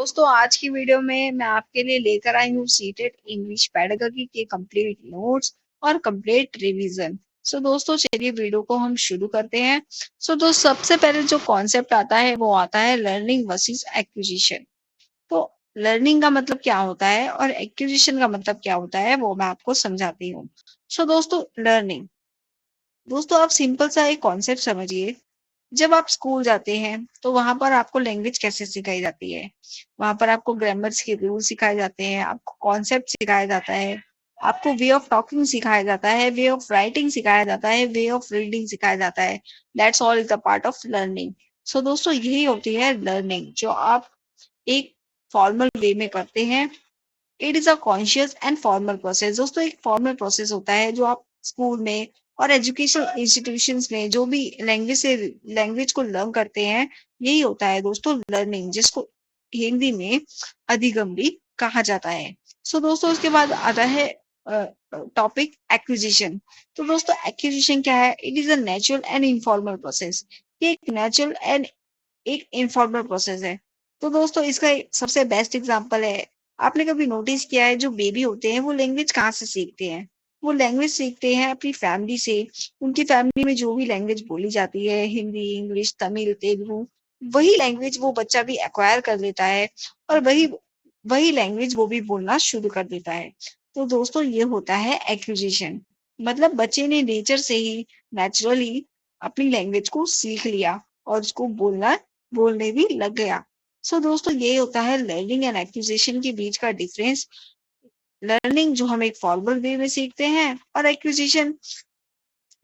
दोस्तों आज की वीडियो में मैं आपके लिए लेकर आई हूँ सीटेट इंग्लिश पेडागोजी के कंप्लीट नोट्स और कंप्लीट रिवीजन। सो दोस्तों चलिए वीडियो को हम शुरू करते हैं। सो दोस्तों सबसे पहले जो कॉन्सेप्ट आता है वो आता है लर्निंग वर्सेस एक्विजिशन। तो लर्निंग का मतलब क्या होता है और एक्विजिशन का मतलब क्या होता है वो मैं आपको समझाती हूँ। सो दोस्तों लर्निंग, दोस्तों आप सिंपल सा एक कॉन्सेप्ट समझिए। जब आप स्कूल जाते हैं तो वहां पर आपको लैंग्वेज कैसे सिखाई जाती है। वहां पर आपको ग्रामर्स के रूल सिखाए जाते हैं, आपको कॉन्सेप्ट सिखाया जाता है, आपको वे ऑफ टॉकिंग सिखाया जाता है, वे ऑफ राइटिंग सिखाया जाता है, वे ऑफ रीडिंग सिखाया जाता है। That's all is the part of learning. So दोस्तों यही होती है लर्निंग जो आप एक फॉर्मल वे में करते हैं। It is a conscious and formal process. दोस्तों एक फॉर्मल प्रोसेस होता है जो आप स्कूल में और एजुकेशनल इंस्टीट्यूशंस में जो भी लैंग्वेज को लर्न करते हैं, यही होता है दोस्तों लर्निंग, जिसको हिंदी में अधिगम भी कहा जाता है। सो दोस्तों उसके बाद आता है टॉपिक एक्विजिशन। तो दोस्तों एक्विजिशन क्या है? It is a natural and informal process. ये एक नेचुरल एंड एक इनफॉर्मल प्रोसेस है। तो दोस्तों इसका एक सबसे बेस्ट एग्जांपल है, आपने कभी नोटिस किया है जो बेबी होते हैं वो लैंग्वेज कहाँ से सीखते हैं? वो लैंग्वेज सीखते हैं अपनी फैमिली से। उनकी फैमिली में जो भी लैंग्वेज बोली जाती है, हिंदी, इंग्लिश, तमिल, तेलुगु, वही लैंग्वेज वो बच्चा भी एक्वायर कर लेता है और वही वही लैंग्वेज वो भी बोलना शुरू कर देता है। तो दोस्तों ये होता है एक्विजिशन। मतलब बच्चे ने नेचर से ही नेचुरली अपनी लैंग्वेज को सीख लिया और उसको बोलने भी लग गया। सो दोस्तों ये होता है लर्निंग एंड एक्विजिशन के बीच का डिफरेंस। लर्निंग जो हम एक फॉर्मल वे में सीखते हैं और एक्विजिशन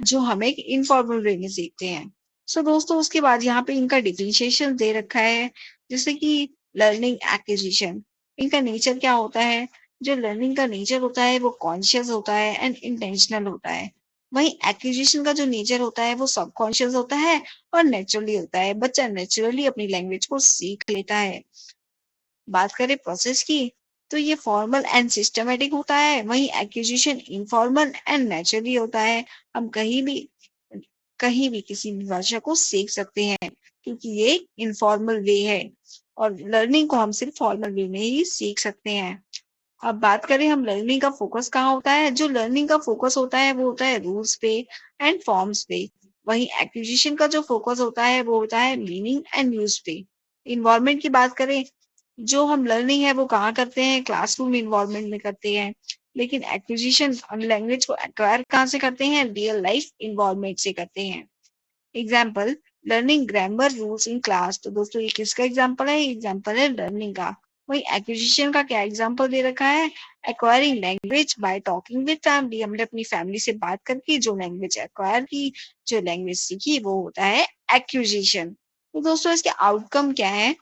जो हम एक इनफॉर्मल वे में सीखते हैं। सो दोस्तों उसके बाद यहाँ पे इनका डिफरेंशिएशन दे रखा है, जैसे कि लर्निंग एक्विजिशन। इनका नेचर क्या होता है? जो लर्निंग का नेचर होता है वो कॉन्शियस होता है एंड इंटेंशनल होता है। वहीं एक्विजिशन का जो नेचर होता है वो सबकॉन्शियस होता है और नेचुरली होता है। बच्चा नेचुरली अपनी लैंग्वेज को सीख लेता है। बात करें प्रोसेस की, तो ये फॉर्मल एंड सिस्टमेटिक होता है, वहीं एक्विजिशन इनफॉर्मल एंड नेचुरली होता है। हम कहीं भी किसी भी भाषा को सीख सकते हैं क्योंकि ये इनफॉर्मल वे है और लर्निंग को हम सिर्फ फॉर्मल वे में ही सीख सकते हैं। अब बात करें हम लर्निंग का फोकस कहाँ होता है? जो लर्निंग का फोकस होता है वो होता है रूल्स पे एंड फॉर्म्स पे। वहीं एक्विजिशन का जो फोकस होता है वो होता है मीनिंग एंड यूज पे। इन्वायरमेंट की बात करें, जो हम लर्निंग है वो कहाँ करते हैं? क्लासरूम इन्वायरमेंट में करते हैं। लेकिन एक्विजिशन हम लैंग्वेज को एक्वायर कहाँ से करते हैं? रियल लाइफ इन्वायरमेंट से करते हैं। Example, learning grammar rules in class. तो दोस्तों ये किसका एग्जाम्पल है? एग्जाम्पल है लर्निंग का। वही एक्विजिशन का क्या एग्जाम्पल दे रखा है? Acquiring language by talking with family. हमने अपनी फैमिली से बात करके जो लैंग्वेज एक्वायर की, जो लैंग्वेज सीखी, वो होता है एक्विजिशन। तो दोस्तों इसके आउटकम क्या है?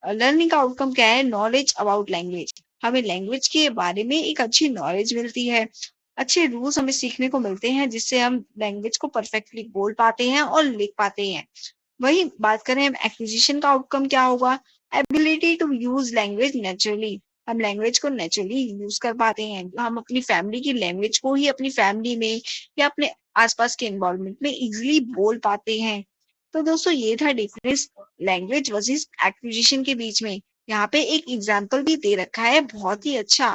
लर्निंग का आउटकम क्या है? Knowledge about language. हमें लैंग्वेज के बारे में एक अच्छी नॉलेज मिलती है, अच्छे रूल्स हमें सीखने को मिलते हैं जिससे हम लैंग्वेज को परफेक्टली बोल पाते हैं और लिख पाते हैं। वही बात करें हम एक्विजिशन का आउटकम क्या होगा? Ability to use language naturally. हम लैंग्वेज को नेचुरली यूज कर पाते हैं। हम अपनी फैमिली की लैंग्वेज को ही अपनी फैमिली में या अपने आसपास के एनवायरमेंट में इजिली बोल पाते हैं। तो दोस्तों ये था डिफरेंस लैंग्वेज वर्सेस एक्विजिशन के बीच में। यहाँ पे एक एग्जाम्पल भी दे रखा है बहुत ही अच्छा।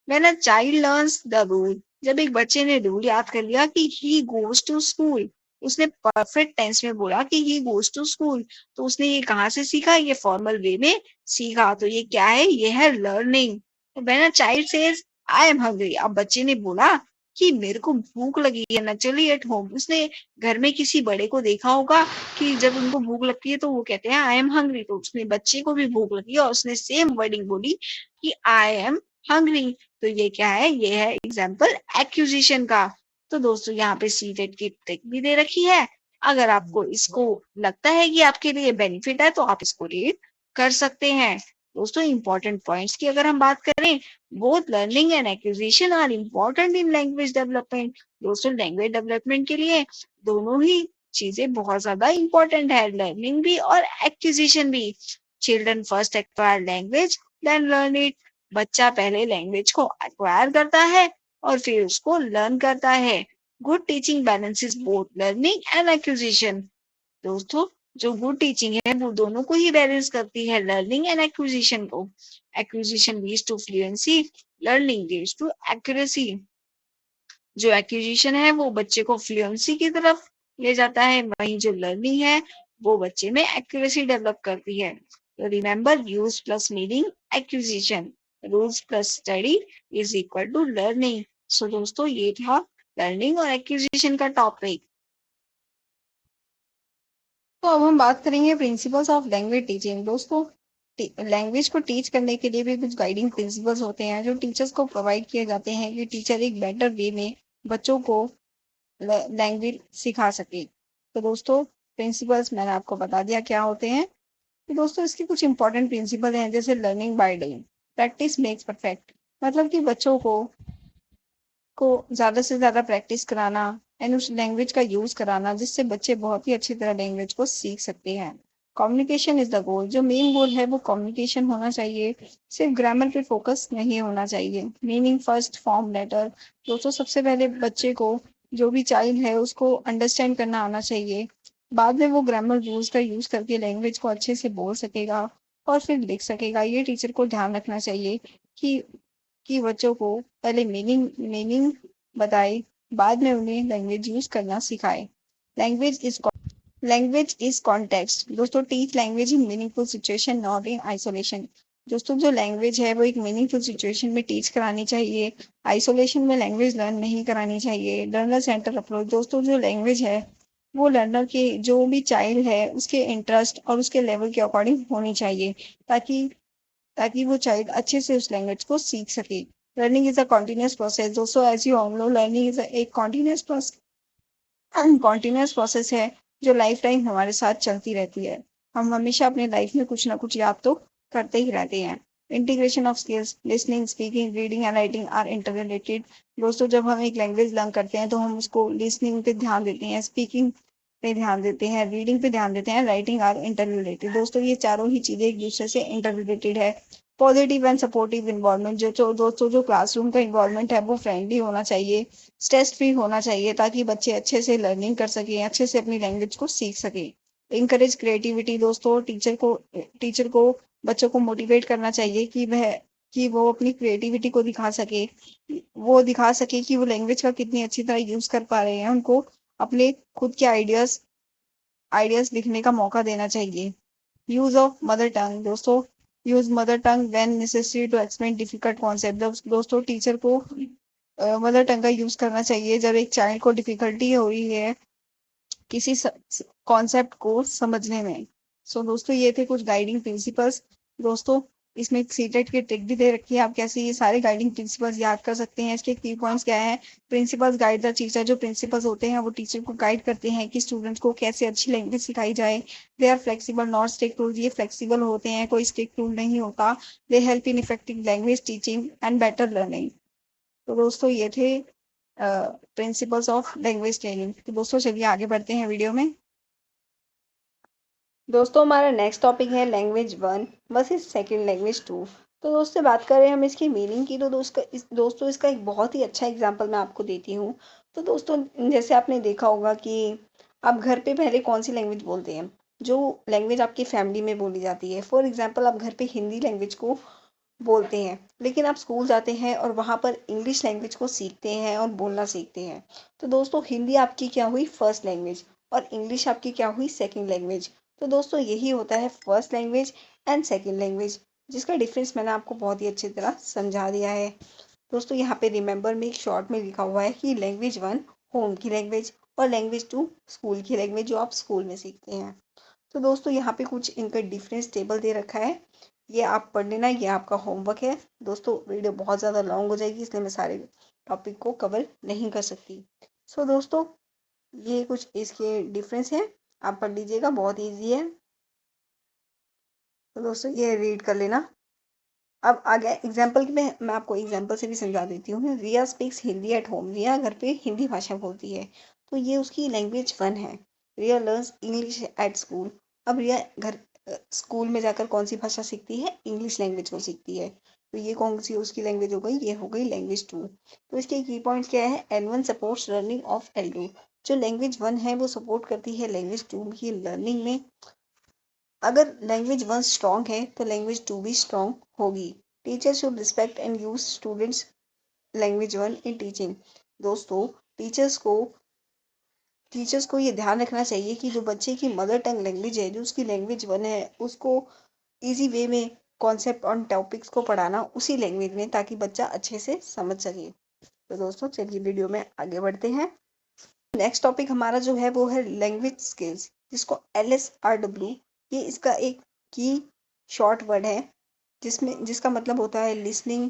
When a child learns the rule. जब एक बच्चे ने रूल याद कर लिया कि ही गोज टू स्कूल, उसने परफेक्ट टेंस में बोला कि ही गोज टू स्कूल, तो उसने ये कहाँ से सीखा? ये फॉर्मल वे में सीखा। तो ये क्या है? ये है learning. When a child says I am hungry. अब बच्चे ने बोला कि मेरे को भूख लगी है, नेचुरली एट होम। उसने घर में किसी बड़े को देखा होगा कि जब उनको भूख लगती है तो वो कहते हैं आई एम हंग्री। तो उसने बच्चे को भी भूख लगी और उसने सेम वर्डिंग बोली कि आई एम हंग्री। तो ये क्या है? ये है एग्जाम्पल एक्यूजिशन का। तो दोस्तों यहाँ पे सीटेट की ट्रिक भी दे रखी है। अगर आपको इसको लगता है कि आपके लिए बेनिफिट है तो आप इसको रीड कर सकते हैं। दोस्तों इंपॉर्टेंट पॉइंट्स की अगर हम बात करें, both learning and acquisition are important in language development. दोस्तों लैंग्वेज डेवलपमेंट के लिए दोनों ही चीजें बहुत ज्यादा इंपॉर्टेंट है, लर्निंग भी और एक्विजिशन भी। Children first acquire language then learn it. बच्चा पहले लैंग्वेज को एक्वायर करता है और फिर उसको लर्न करता है। Good teaching balances both learning and acquisition. दोस्तों जो गुड टीचिंग है वो दोनों को ही बैलेंस करती है, लर्निंग एंड एक्विजिशन को। Acquisition leads to fluency, learning leads to accuracy. जो एक्विजिशन है वो बच्चे को फ्लुएंसी की तरफ ले जाता है, वहीं जो लर्निंग है वो बच्चे में एक्यूरेसी डेवलप करती है। तो remember, use plus meaning acquisition, rules plus study is equal to learning. So दोस्तों ये था लर्निंग और एक्विजिशन का टॉपिक। तो अब हम बात करेंगे प्रिंसिपल्स ऑफ लैंग्वेज टीचिंग। दोस्तों लैंग्वेज को टीच करने के लिए भी कुछ गाइडिंग प्रिंसिपल्स होते हैं जो टीचर्स को प्रोवाइड किए जाते हैं कि टीचर एक बेटर वे में बच्चों को लैंग्वेज सिखा सके। तो दोस्तों प्रिंसिपल्स मैंने आपको बता दिया क्या होते हैं। तो दोस्तों इसके कुछ इंपॉर्टेंट प्रिंसिपल हैं, जैसे learning by doing, practice makes perfect. मतलब कि बच्चों को ज्यादा से ज्यादा प्रैक्टिस कराना एंड उस लैंग्वेज का यूज कराना, जिससे बच्चे बहुत ही अच्छी तरह लैंग्वेज को सीख सकते हैं। कम्युनिकेशन इज द गोल, जो मेन गोल है वो कम्युनिकेशन होना चाहिए, सिर्फ ग्रामर पे फोकस नहीं होना चाहिए। Meaning first, form later. दोस्तों सबसे पहले बच्चे को, जो भी चाइल्ड है उसको अंडरस्टैंड करना आना चाहिए, बाद में वो ग्रामर रूल्स का यूज करके लैंग्वेज को अच्छे से बोल सकेगा और फिर लिख सकेगा। ये टीचर को ध्यान रखना चाहिए कि बच्चों को पहले मीनिंग बताए, बाद में उन्हें लैंग्वेज यूज करना सिखाए। Language is language is context. दोस्तों teach language in meaningful situation, not in isolation. दोस्तों जो लैंग्वेज है वो एक मीनिंगफुल सिचुएशन में टीच करानी चाहिए, आइसोलेशन में लैंग्वेज लर्न नहीं करानी चाहिए। Learner centre approach. दोस्तों जो लैंग्वेज है वो लर्नर के, जो भी चाइल्ड है उसके इंटरेस्ट और उसके लेवल के अकॉर्डिंग होनी चाहिए, ताकि वो चाइल्ड अच्छे से उस लैंग्वेज को सीख सके। Learning is a continuous process. दोस्तों as you all know, learning is एक कॉन्टिन्यूस प्रोसेस है जो लाइफ टाइम हमारे साथ चलती रहती है। हम हमेशा अपने लाइफ में कुछ ना कुछ याद तो करते ही रहते हैं। Integration of skills, listening, speaking, reading and writing are interrelated. दोस्तों जब हम एक लैंग्वेज लर्न करते हैं तो हम उसको लिसनिंग पे ध्यान देते हैं, स्पीकिंग पे ध्यान देते हैं, रीडिंग पे ध्यान देते हैं, राइटिंग आर इंटर रिलेटेड। दोस्तों ये चारों ही चीजें एक दूसरे से इंटर रिलेटेड है। Positive and supportive environment. दोस्तों जो क्लासरूम का इन्वायरमेंट है वो फ्रेंडली होना चाहिए, स्ट्रेस फ्री होना चाहिए, ताकि बच्चे अच्छे से लर्निंग कर सकें, अच्छे से अपनी लैंग्वेज को सीख सकें। Encourage creativity. दोस्तों टीचर को बच्चों को मोटिवेट करना चाहिए कि वो अपनी क्रिएटिविटी को दिखा सके, कि वो लैंग्वेज का कितनी अच्छी तरह यूज कर पा रहे हैं। उनको अपने खुद के आइडियाज लिखने का मौका देना चाहिए। Use of mother tongue. दोस्तों use mother tongue when necessary to explain difficult concept. दोस्तों टीचर को मदर टंग का यूज करना चाहिए जब एक चाइल्ड को डिफिकल्टी हो रही है किसी कॉन्सेप्ट को समझने में। सो दोस्तों ये थे कुछ गाइडिंग प्रिंसिपल्स। दोस्तों इसमें सीटेट की ट्रिक भी दे रखी है, आप कैसे ये सारे गाइडिंग प्रिंसिपल्स याद कर सकते हैं। इसके की पॉइंट्स क्या है। Principles guide the teacher. जो प्रिंसिपल्स होते हैं वो टीचर को गाइड करते हैं कि स्टूडेंट्स को कैसे अच्छी लैंग्वेज सिखाई जाए। They are flexible not strict rule. ये फ्लेक्सिबल होते हैं, कोई स्ट्रिक्ट रूल नहीं होता। They help in effective language teaching and better learning. तो दोस्तों ये थे प्रिंसिपल्स ऑफ लैंग्वेज ट्रेनिंग। तो दोस्तों चलिए आगे बढ़ते हैं वीडियो में। दोस्तों हमारा नेक्स्ट टॉपिक है लैंग्वेज 1 वर्सेस सेकंड लैंग्वेज 2। तो दोस्तों बात करें हम इसकी मीनिंग की, तो दोस्तों इसका एक बहुत ही अच्छा एग्जांपल मैं आपको देती हूँ। तो दोस्तों जैसे आपने देखा होगा कि आप घर पे पहले कौन सी लैंग्वेज बोलते हैं, जो लैंग्वेज आपकी फैमिली में बोली जाती है। फॉर एग्जाम्पल आप घर पे हिंदी लैंग्वेज को बोलते हैं, लेकिन आप स्कूल जाते हैं और वहाँ पर इंग्लिश लैंग्वेज को सीखते हैं और बोलना सीखते हैं। तो दोस्तों हिंदी आपकी क्या हुई फर्स्ट लैंग्वेज और इंग्लिश आपकी क्या हुई सेकंड लैंग्वेज। तो दोस्तों यही होता है first language and second language, जिसका डिफरेंस मैंने आपको बहुत ही अच्छी तरह समझा दिया है। दोस्तों यहाँ पे रिमेंबर में एक शॉर्ट में लिखा हुआ है कि लैंग्वेज 1 होम की लैंग्वेज और लैंग्वेज 2 स्कूल की लैंग्वेज, जो आप स्कूल में सीखते हैं। तो दोस्तों यहाँ पे कुछ इनका डिफरेंस टेबल दे रखा है, ये आप पढ़ लेना, ये आपका होमवर्क है। दोस्तों वीडियो बहुत ज़्यादा लॉन्ग हो जाएगी, इसलिए मैं सारे टॉपिक को कवर नहीं कर सकती। सो दोस्तों ये कुछ इसके डिफरेंस है, आप पढ़ लीजिएगा, बहुत ईजी है। तो दोस्तों ये रीड कर लेना। अब आ गया एग्जाम्पल में, मैं आपको एग्जाम्पल से भी समझा देती हूँ। रिया स्पीक्स हिंदी एट होम। रिया घर पे हिंदी भाषा बोलती है, तो ये उसकी लैंग्वेज 1 है। रिया लर्न्स इंग्लिश एट स्कूल। अब रिया स्कूल में जाकर कौन सी भाषा सीखती है, इंग्लिश लैंग्वेज को सीखती है। तो ये कौन सी उसकी लैंग्वेज हो गई, ये हो गई लैंग्वेज 2। तो इसके की पॉइंट्स क्या है। L1 supports learning of L2। जो लैंग्वेज 1 है वो सपोर्ट करती है लैंग्वेज 2 की लर्निंग में। अगर लैंग्वेज 1 स्ट्रॉन्ग है तो लैंग्वेज 2 भी स्ट्रॉन्ग होगी। Teacher should respect and use students language 1 in teaching. दोस्तों, टीचर्स को ये ध्यान रखना चाहिए कि जो बच्चे की मदर टंग लैंग्वेज है, जो उसकी लैंग्वेज 1 है, उसको इजी वे में कॉन्सेप्ट ऑन टॉपिक्स को पढ़ाना उसी लैंग्वेज में, ताकि बच्चा अच्छे से समझ सके। तो दोस्तों, चलिए वीडियो में आगे बढ़ते हैं। नेक्स्ट टॉपिक हमारा जो है वो है लैंग्वेज स्किल्स, जिसको LSRW, ये इसका एक की शॉर्ट वर्ड है, जिसका मतलब होता है listening,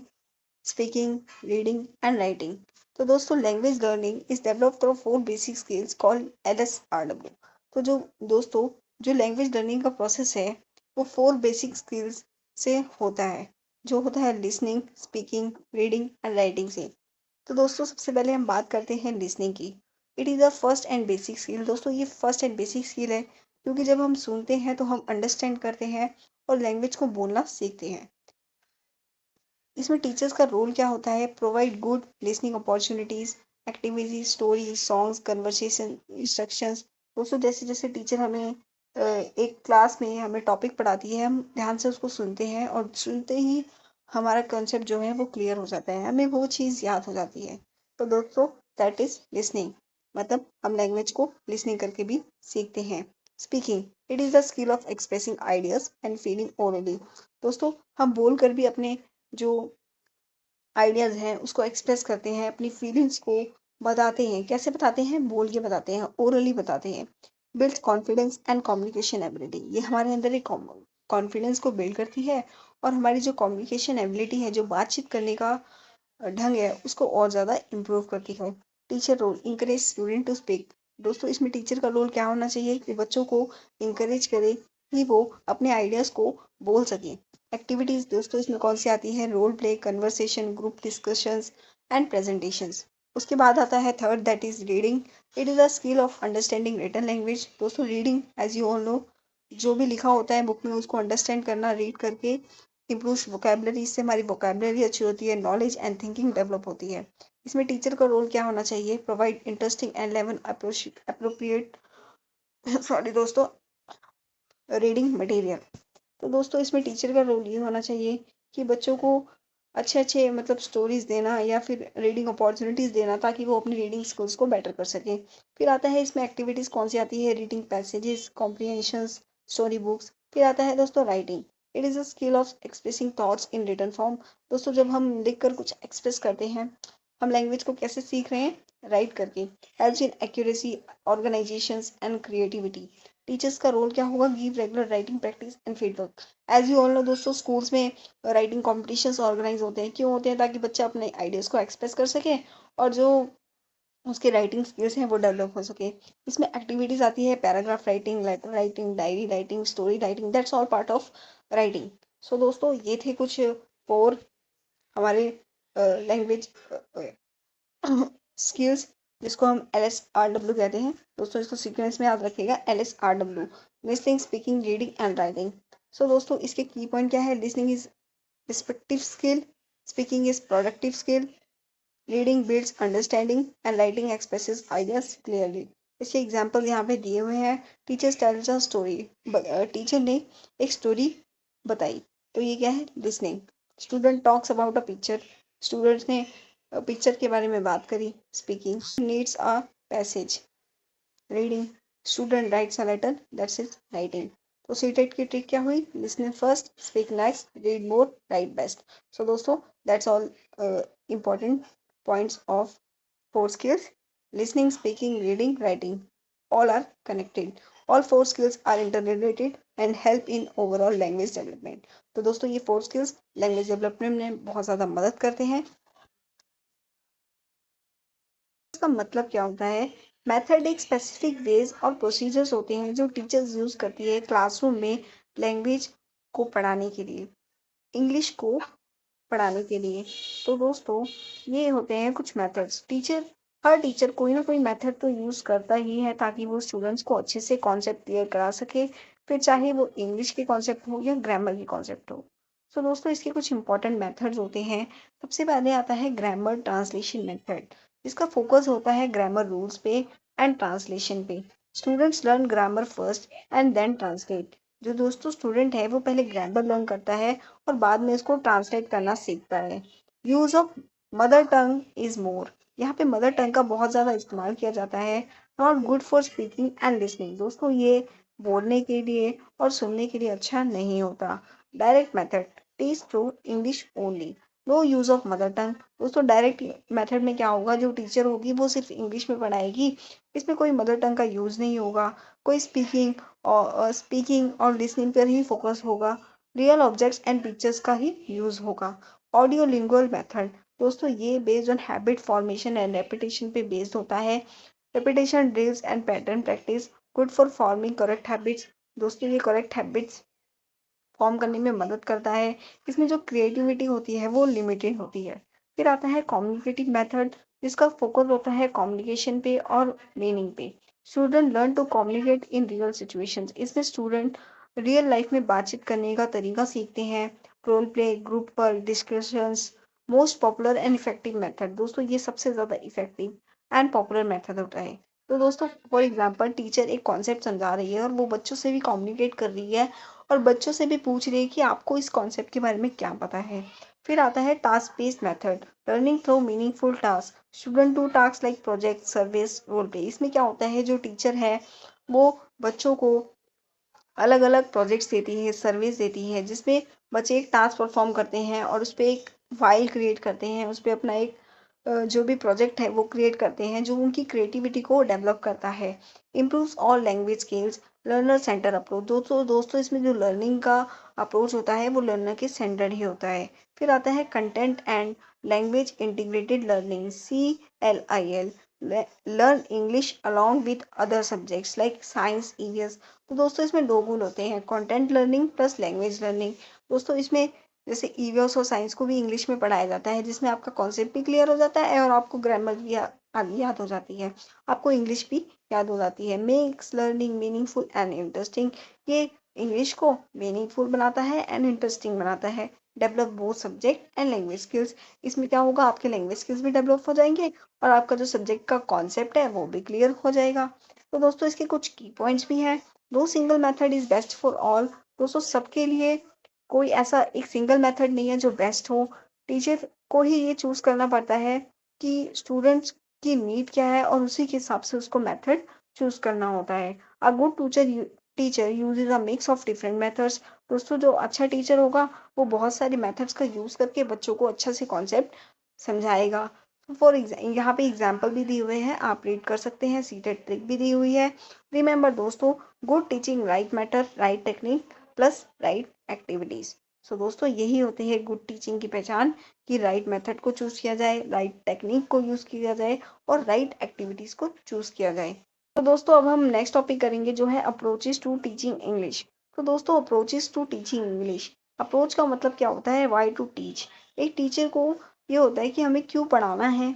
speaking, reading and writing. तो दोस्तों, language learning is develop through 4 basic skills called LSRW। तो जो लैंग्वेज लर्निंग का प्रोसेस है वो 4 बेसिक स्किल्स से होता है, जो होता है listening, speaking, reading and writing से। तो दोस्तों, सबसे पहले हम बात करते हैं लिसनिंग की। It is the first and basic skill. दोस्तों, ये फर्स्ट एंड बेसिक स्किल है, क्योंकि जब हम सुनते हैं तो हम अंडरस्टैंड करते हैं और लैंग्वेज को बोलना सीखते हैं। इसमें टीचर्स का रोल क्या होता है? Provide good listening opportunities, activities, story, songs, conversation, instructions. दोस्तों, जैसे जैसे टीचर हमें एक क्लास में हमें टॉपिक पढ़ाती है, हम ध्यान से उसको सुनते हैं और सुनते ही हमारा कंसेप्ट जो है वो क्लियर हो जाता है, हमें वो चीज़ याद हो जाती है। तो दोस्तों, दैट इज लिसनिंग, मतलब हम लैंग्वेज को लिसनिंग करके भी सीखते हैं। Speaking, it is the skill of expressing ideas and feeling orally. दोस्तों, हम बोल कर भी अपने जो आइडियाज हैं उसको एक्सप्रेस करते हैं, अपनी फीलिंग्स को बताते हैं। कैसे बताते हैं? बोल के बताते हैं, ओरली बताते हैं। Build confidence and communication ability, ये हमारे अंदर एक कॉन्फिडेंस को बिल्ड करती है, और हमारी जो कम्युनिकेशन एबिलिटी है, जो बातचीत करने का ढंग है, उसको और ज़्यादा इम्प्रूव करती है। Teacher role, encourage student to speak. दोस्तों, इसमें टीचर का रोल क्या होना चाहिए कि बच्चों को इंकरेज करे कि वो अपने आइडियाज़ को बोल सकें। एक्टिविटीज़ दोस्तों इसमें कौन सी आती है? Role play, conversation, group discussions and presentations. उसके बाद आता है third, that is reading. It is the skill of understanding written language. दोस्तों, reading as you all know, जो भी लिखा होता है बुक में उसको अंडरस्टैंड करना, रीड करके इम्प्रूव वोकेबलरी, इससे हमारी वोकेबलरी अच्छी होती है, नॉलेज एंड थिंकिंग डेवलप होती है। इसमें टीचर का रोल क्या होना चाहिए? Provide interesting and level appropriate sorry दोस्तों, रीडिंग मटेरियल। तो दोस्तों, इसमें टीचर का रोल ये होना चाहिए कि बच्चों को अच्छे अच्छे मतलब स्टोरीज देना या फिर रीडिंग अपॉर्चुनिटीज देना, ताकि वो अपनी रीडिंग स्किल्स को बेटर कर सकें। फिर आता है इसमें एक्टिविटीज कौन सी आती है? Reading passages, comprehensions, story books. फिर आता है दोस्तों writing. It is a skill of expressing thoughts in written form. दोस्तों, जब हम लिख कर कुछ एक्सप्रेस करते हैं, हम लैंग्वेज को कैसे सीख रहे हैं? राइट करके। Helps in accuracy, organisations and creativity. Teachers का रोल क्या होगा? Give regular writing practice and feedback. As you all know दोस्तों, स्कूल्स में राइटिंग कॉम्पिटिशन्स ऑर्गेनाइज होते हैं। क्यों होते हैं? ताकि बच्चा अपने आइडियाज़ को एक्सप्रेस कर सके और जो उसके राइटिंग स्किल्स हैं वो डेवलप हो सके। इसमें एक्टिविटीज आती है paragraph writing, letter writing, diary writing, story writing, that's all part of writing. So दोस्तों, ये थे कुछ 4 हमारे लैंग्वेज स्किल्स, जिसको हम LSRW कहते हैं। दोस्तों, इसको सीक्वेंस में याद रखिएगा, LSRW, listening, speaking, reading and writing. So दोस्तों, इसके की पॉइंट क्या है? Listening is respective skill, speaking is productive skill, reading builds understanding and writing expresses ideas clearly. इसके एग्जाम्पल यहाँ पे दिए हुए हैं। Teachers tells a story, teacher ने एक स्टोरी बताई, तो ये क्या है? Listening. Student talks about a picture, students ने पिक्चर के बारे में बात करी। Speaking, needs a passage. Reading, student writes a letter, that's is writing. तो सीटेट की ट्रिक क्या हुई? Listening first, speak next, read more, write best. So दोस्तों, that's all important points of 4 skills: listening, speaking, reading, writing. All are connected. All 4 skills are interrelated and help in overall language development. तो दोस्तों, ये 4 skills language development में बहुत ज़्यादा मदद करते हैं। इसका मतलब क्या होता है? मेथड एक स्पेसिफिक वेज और प्रोसीजर्स होते हैं जो टीचर्स यूज करती है क्लासरूम में लैंग्वेज को पढ़ाने के लिए, इंग्लिश को पढ़ाने के लिए। तो दोस्तों, ये होते हैं कुछ मेथड्स। हर टीचर कोई ना कोई मेथड तो यूज़ करता ही है, ताकि वो स्टूडेंट्स को अच्छे से कॉन्सेप्ट क्लियर करा सके, फिर चाहे वो इंग्लिश के कॉन्सेप्ट हो या ग्रामर के कॉन्सेप्ट हो। सो दोस्तों, इसके कुछ इंपॉर्टेंट मेथड्स होते हैं। सबसे पहले आता है ग्रामर ट्रांसलेशन मेथड, जिसका फोकस होता है ग्रामर रूल्स पे एंड ट्रांसलेशन पे। Students learn grammar first and then translate. जो दोस्तों स्टूडेंट है वो पहले ग्रामर लर्न करता है और बाद में इसको ट्रांसलेट करना सीखता है। Use of mother tongue is more. यहाँ पे मदर टंग का बहुत ज़्यादा इस्तेमाल किया जाता है। Not good for speaking and listening. दोस्तों ये बोलने के लिए और सुनने के लिए अच्छा नहीं होता। Direct method teach through English only. No use of mother tongue. दोस्तों डायरेक्ट मेथड में क्या होगा, जो टीचर होगी वो सिर्फ इंग्लिश में पढ़ाएगी, इसमें कोई मदर टंग का यूज नहीं होगा, कोई स्पीकिंग और लिसनिंग पर ही फोकस होगा। रियल ऑब्जेक्ट्स एंड पिक्चर्स का ही यूज होगा। Audio lingual method. दोस्तों ये based on habit formation and repetition पे बेस्ड होता है। Repetition drills and pattern practice good for forming correct habits. दोस्तों ये करेक्ट हैबिट्स फॉर्म करने में मदद करता है। इसमें जो क्रिएटिविटी होती है वो लिमिटेड होती है। फिर आता है कम्युनिकेटिव मेथड, जिसका फोकस होता है कम्युनिकेशन पे और मीनिंग पे। Student learn to communicate in real situations. इसमें स्टूडेंट रियल लाइफ में बातचीत करने का तरीका सीखते हैं। रोल प्ले, ग्रुप पर discussions. Most popular and effective method. दोस्तों ये सबसे ज़्यादा इफेक्टिव एंड पॉपुलर मेथड होता है। तो दोस्तों फॉर एग्जांपल टीचर एक कॉन्सेप्ट समझा रही है और वो बच्चों से भी कम्युनिकेट कर रही है और बच्चों से भी पूछ रही है कि आपको इस कॉन्सेप्ट के बारे में क्या पता है। फिर आता है task based method, learning through meaningful task. Student do task like project, service, role play. इसमें क्या होता है, जो टीचर है वो बच्चों को अलग अलग प्रोजेक्ट्स देती है, सर्विस देती है, जिसमें बच्चे एक टास्क परफॉर्म करते हैं और उस पर एक फाइल क्रिएट करते हैं, उस पर अपना एक जो भी प्रोजेक्ट है वो क्रिएट करते हैं, जो उनकी क्रिएटिविटी को डेवलप करता है। Improves all language skills, learner centre approach. दोस्तों इसमें जो लर्निंग का अप्रोच होता है वो लर्नर के सेंटर ही होता है। फिर आता है content and language integrated learning, CLIL। Learn English along with other subjects like science, EVS. तो दोस्तों इसमें दो गोल होते हैं, content learning plus language learning. दोस्तों इसमें जैसे ईवीएस और साइंस को भी इंग्लिश में पढ़ाया जाता है, जिसमें आपका कॉन्सेप्ट भी क्लियर हो जाता है और आपको ग्रामर भी याद हो जाती है, आपको इंग्लिश भी याद हो जाती है। Makes learning meaningful and interesting. ये इंग्लिश को मीनिंगफुल बनाता है एंड इंटरेस्टिंग बनाता है। Develop both subject and language skills. इसमें क्या होगा, आपके लैंग्वेज स्किल्स भी डेवलप हो जाएंगे और आपका जो सब्जेक्ट का कॉन्सेप्ट है वो भी क्लियर हो जाएगा। तो दोस्तों इसके कुछ की पॉइंट्स भी हैं। No single method is best for all. दोस्तों सबके लिए कोई ऐसा एक सिंगल मेथड नहीं है जो बेस्ट हो। टीचर को ही ये चूज करना पड़ता है कि स्टूडेंट्स की नीड क्या है और उसी के हिसाब से उसको मेथड चूज करना होता है। A good teacher uses a mix of different methods. दोस्तों जो अच्छा टीचर होगा वो बहुत सारे मेथड्स का यूज करके बच्चों को अच्छा से कॉन्सेप्ट समझाएगा। यहाँ पे एग्जाम्पल भी दिए हुए हैं, आप रीड कर सकते हैं। सीटेड ट्रिक भी दी हुई है। रिमेंबर दोस्तों, good teaching right matter, right technique plus right activities. So दोस्तों यही होते हैं गुड टीचिंग की पहचान, कि राइट मेथड को चूज किया जाए, राइट टेक्निक को यूज किया जाए और राइट एक्टिविटीज को चूज किया जाए। तो दोस्तों अब हम नेक्स्ट टॉपिक करेंगे जो है अप्रोचेस टू टीचिंग इंग्लिश। तो दोस्तों approaches to teaching English, approach का मतलब क्या होता है, वाई टू टीच। एक टीचर को ये होता है कि हमें क्यों पढ़ाना है,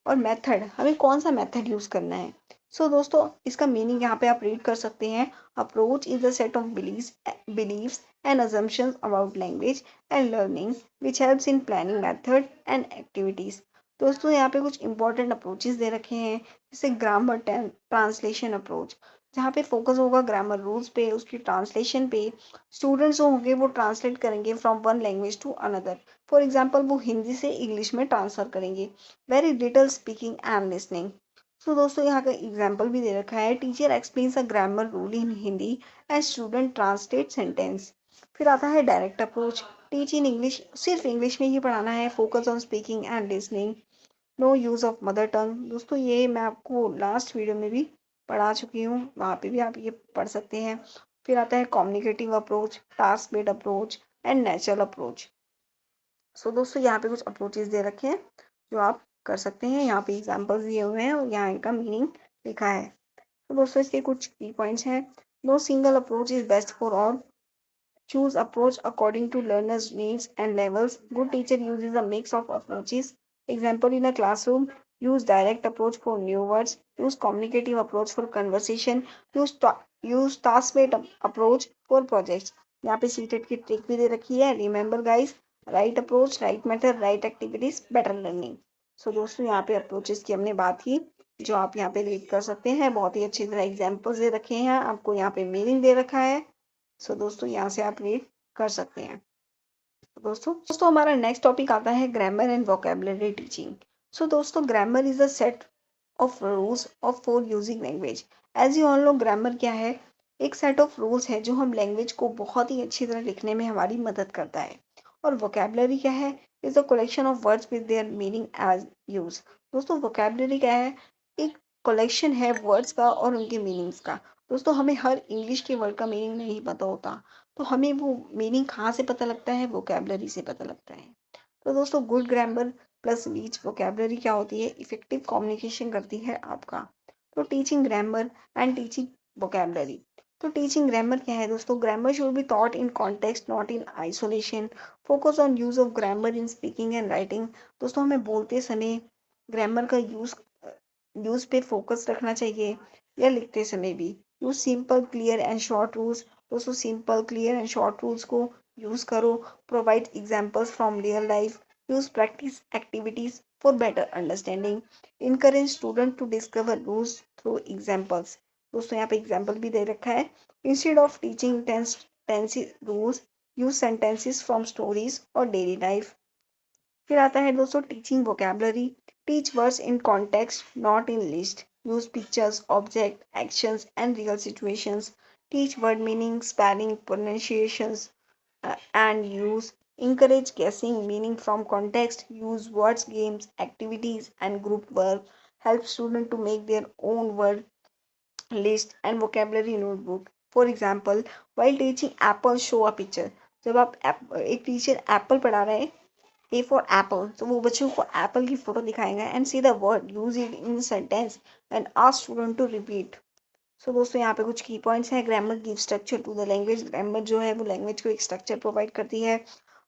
और मेथड हमें कौन सा मेथड यूज करना है। दोस्तों इसका मीनिंग यहाँ पे आप रीड कर सकते हैं। Approach is a set of beliefs and assumptions about language and learning which helps in planning method and activities. दोस्तों यहाँ पे कुछ इंपॉर्टेंट अप्रोचेस दे रखे हैं, जैसे ग्रामर ट्रांसलेशन अप्रोच, जहाँ पे फोकस होगा ग्रामर रूल्स पे, उसकी ट्रांसलेशन पे। स्टूडेंट्स जो होंगे वो ट्रांसलेट करेंगे from one language to another. For example वो हिंदी से इंग्लिश में ट्रांसफर करेंगे। Very little speaking and listening. दोस्तों यहाँ का एग्जाम्पल भी दे रखा है, teacher explains a grammar rule in Hindi and student translate sentence. फिर आता है direct approach, teach in English, सिर्फ इंग्लिश में ही पढ़ाना है, focus on speaking and listening. No use of mother tongue. दोस्तों ये मैं आपको लास्ट वीडियो में भी पढ़ा चुकी हूँ, वहाँ पे भी आप ये पढ़ सकते हैं। फिर आता है communicative approach, task based approach and natural approach. दोस्तों यहाँ पे कुछ अप्रोचेस दे रखे हैं जो आप कर सकते हैं, यहाँ पे एग्जाम्पल्स दिए हुए हैं और यहाँ इनका मीनिंग लिखा है। दोस्तों इसके कुछ की पॉइंट्स हैं। No single approach is best for all. Choose approach according to learners' needs and levels. Good teacher uses a mix of approaches. Example, in a classroom, use direct approach for new words. Use communicative approach for conversation. Use task-based approach for projects. यहाँ पे seated की trick भी दे रखी है। Remember guys, right approach, right method, right activities, better learning. दोस्तों यहाँ पे approaches की हमने बात की। जो आप यहाँ पे रीड कर सकते हैं। बहुत ही अच्छी तरह एग्जाम्पल्स दे रखे हैं, आपको यहाँ पे मीनिंग दे रखा है। सो दोस्तों यहाँ से आप रीड कर सकते हैं। दोस्तों हमारा नेक्स्ट टॉपिक आता है grammar and vocabulary teaching. So दोस्तों grammar is a set of rules of for using language. As you all know grammar क्या है? एक सेट ऑफ रूल्स है जो हम लैंग्वेज को बहुत ही अच्छी तरह लिखने में हमारी मदद करता है। और वोकेबलरी क्या है? Is a collection of words with their meaning as use. दोस्तों वोकेबलरी क्या है? एक कलेक्शन है वर्ड्स का और उनके मीनिंग्स का। दोस्तों हमें हर इंग्लिश के वर्ड का मीनिंग नहीं पता होता, तो हमें वो मीनिंग कहाँ से पता लगता है? वोकेबलरी से पता लगता है। तो दोस्तों good grammar plus reach vocabulary क्या होती है? इफेक्टिव कम्युनिकेशन करती है आपका। तो teaching grammar and teaching vocabulary. तो टीचिंग ग्रामर क्या है दोस्तों? Grammar should be taught in context not in isolation. Focus on use of grammar in speaking and writing. दोस्तों हमें बोलते समय ग्रामर का यूज पे फोकस रखना चाहिए, या लिखते समय भी। Use simple clear and short rules. दोस्तों simple clear and short rules को यूज करो। Provide examples from real life. Use practice activities for better understanding. Encourage student to discover rules through examples. दोस्तों यहाँ पे एग्जांपल भी दे रखा है। Instead of teaching tenses rules, use sentences from stories और डेली लाइफ। फिर आता है दोस्तों teaching vocabulary. Teach words in context not in list. Use pictures, object, actions and real situations. Teach word meaning, spelling, pronunciations and use. Encourage guessing meaning from context. Use words, games, activities, and group work. Help students to make their own word list and vocabulary notebook. For example, while teaching apple, show a picture. जब आप एक teacher Apple पढ़ा रहे हैं, A for Apple, तो वो बच्चों को एप्पल की फोटो दिखाएंगे and see the word, use it in sentence and ask student to repeat. So दोस्तों यहाँ पे कुछ की पॉइंट्स हैं। Grammar give structure to the language. Grammar जो है वो लैंग्वेज को एक स्ट्रक्चर प्रोवाइड करती है।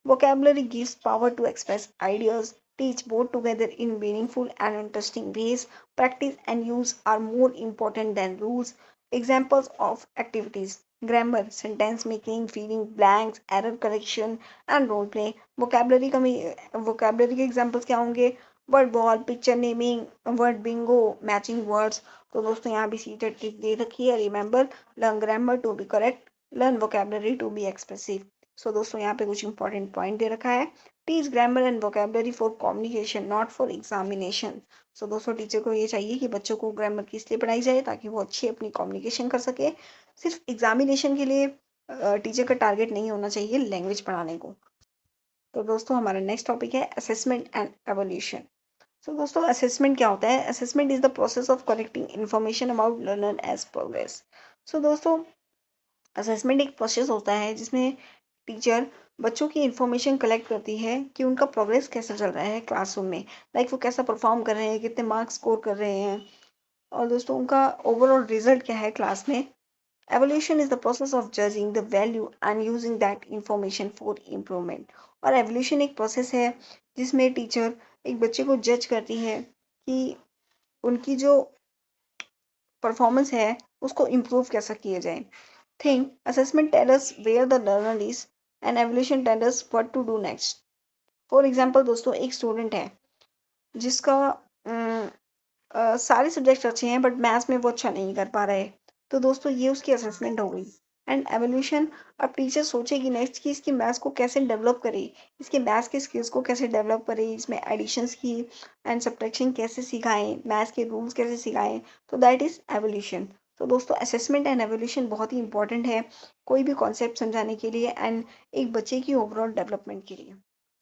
Vocabulary gives power to express ideas. Teach both together in meaningful and interesting ways. Practice and use are more important than rules. Examples of activities: grammar, sentence making, filling blanks, error correction, and role play. Vocabulary के examples क्या होंगे? Word ball, picture naming, word bingo, matching words. तो दोस्तों यहाँ भी seated trick दे रखी है। Remember, learn grammar to be correct, learn vocabulary to be expressive. So दोस्तों यहाँ पे कुछ इंपॉर्टेंट पॉइंट दे रखा है। Teach grammar and vocabulary for communication not for examination. So दोस्तों टीचर को ये चाहिए कि बच्चों को ग्रामर किस लिए पढ़ाई जाए, ताकि वो अच्छी अपनी कम्युनिकेशन कर सके। सिर्फ एग्जामिनेशन के लिए टीचर का टारगेट नहीं होना चाहिए लैंग्वेज पढ़ाने को। तो दोस्तों हमारा नेक्स्ट टॉपिक है असेसमेंट एंड एवोल्यूशन। सो दोस्तों असेसमेंट क्या होता है? Assessment is the process of collecting information about learner as progress. So दोस्तों असेसमेंट एक प्रोसेस होता है जिसमें टीचर बच्चों की इंफॉर्मेशन कलेक्ट करती है कि उनका प्रोग्रेस कैसा चल रहा है क्लासरूम में। लाइक वो कैसा परफॉर्म कर रहे हैं, कितने मार्क्स स्कोर कर रहे हैं, और दोस्तों उनका ओवरऑल रिजल्ट क्या है क्लास में। Evolution is the process of judging the value and using that information for improvement. और एवोल्यूशन एक प्रोसेस है जिसमें टीचर एक बच्चे को जज करती है कि उनकी जो परफॉर्मेंस है उसको इम्प्रूव कैसा किया जाए। Think assessment tell us where the learner is and evaluation tell us what to do next. For example दोस्तों एक स्टूडेंट है जिसका सारे सब्जेक्ट्स अच्छे हैं बट मैथ्स में वो अच्छा नहीं कर पा रहे, तो दोस्तों ये उसकी असेसमेंट हो गई। एंड एवोल्यूशन, अब टीचर सोचेगी नेक्स्ट कि इसकी मैथ्स को कैसे डेवलप करे, इसके मैथ्स के स्किल्स को कैसे डेवलप करे, इसमें एडिशंस की एंड सब्ट्रैक्शन कैसे सिखाएं, मैथ्स के रूल्स कैसे सिखाएं। तो दैट इज एवोल्यूशन। तो दोस्तों असेसमेंट एंड एवोल्यूशन बहुत ही इंपॉर्टेंट है कोई भी कॉन्सेप्ट समझाने के लिए एंड एक बच्चे की ओवरऑल डेवलपमेंट के लिए।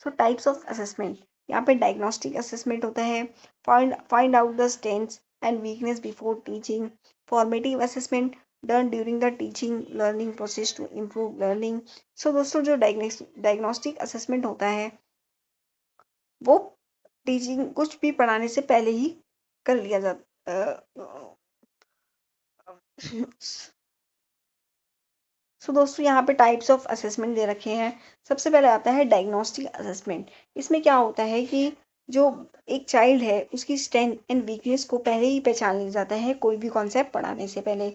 सो टाइप्स ऑफ असेसमेंट, यहाँ पे डायग्नोस्टिक असेसमेंट होता है। Find out the strengths and weakness before teaching. Formative assessment done during the teaching learning process to improve learning. So दोस्तों जो डायग्नोस्टिक असेसमेंट होता है वो टीचिंग कुछ भी पढ़ाने से पहले ही कर लिया जाता। सो दोस्तों यहाँ पे टाइप्स ऑफ असेसमेंट दे रखे हैं। सबसे पहले आता है डायग्नोस्टिक असेसमेंट। इसमें क्या होता है कि जो एक चाइल्ड है उसकी स्ट्रेंथ एंड वीकनेस को पहले ही पहचान लिया जाता है कोई भी कॉन्सेप्ट पढ़ाने से पहले।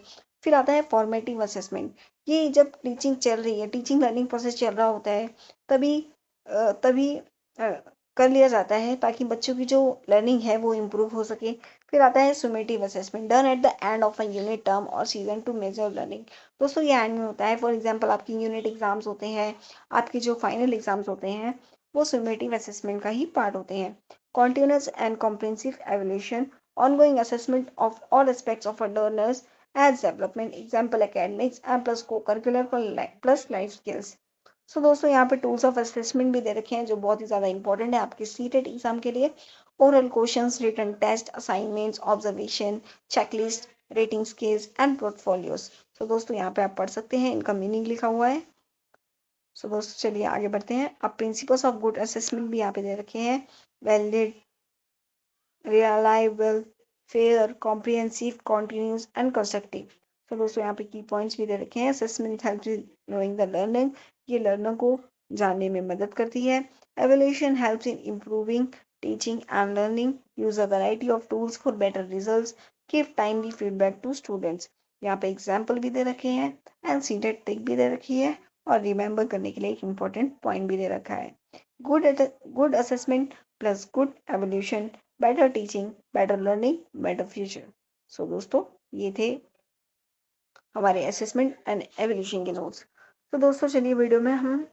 फिर आता है फॉर्मेटिव असेसमेंट। ये जब टीचिंग चल रही है, टीचिंग लर्निंग प्रोसेस चल रहा होता है, तभी तभी कर लिया जाता है ताकि बच्चों की जो लर्निंग है वो इम्प्रूव हो सके। फिर आता है summative assessment done at the end of a unit term और सीजन टू मेजर लर्निंग। दोस्तों ये एंड में होता है। फॉर एग्जांपल आपकी यूनिट एग्जाम्स होते हैं, आपके जो फाइनल एग्जाम्स होते हैं वो सुमेटिव असेसमेंट का ही पार्ट होते हैं। Continuous and comprehensive evolution ongoing assessment of all aspects of a learner's as development, example academics and plus co-curricular plus life skills। सो दोस्तों यहाँ पे टूल्स ऑफ असेसमेंट भी दे रखे हैं जो बहुत ही ज़्यादा इंपॉर्टेंट है आपके सीटेट एग्जाम के लिए। Oral questions, written test, assignments, observation, checklist, rating scales and portfolios. So दोस्तों यहाँ पे आप पढ़ सकते हैं, इनका मीनिंग लिखा हुआ है। सो दोस्तों चलिए आगे बढ़ते हैं। अब प्रिंसिपल्स ऑफ गुड असेसमेंट भी यहाँ पे दे रखे हैं। Valid, reliable, fair, comprehensive, continuous and constructive. तो दोस्तों यहाँ पे की पॉइंट्स भी दे रखे हैं। Assessment help in knowing the learning, ये लर्नर को जानने में मदद करती है। Evaluation helps in improving teaching and learning, use a variety of tools for better results, give timely feedback to students. यहाँ पे एग्जाम्पल भी दे रखे हैं एंड सीटेट टिक भी दे रखी है और रिमेंबर करने के लिए एक इम्पोर्टेंट पॉइंट भी दे रखा है। Good good assessment plus good evolution, better teaching, better learning, better future. So दोस्तों ये थे हमारे असेसमेंट एंड एवोल्यूशन के नोट्स। तो दोस्तों चलिए वीडियो में हम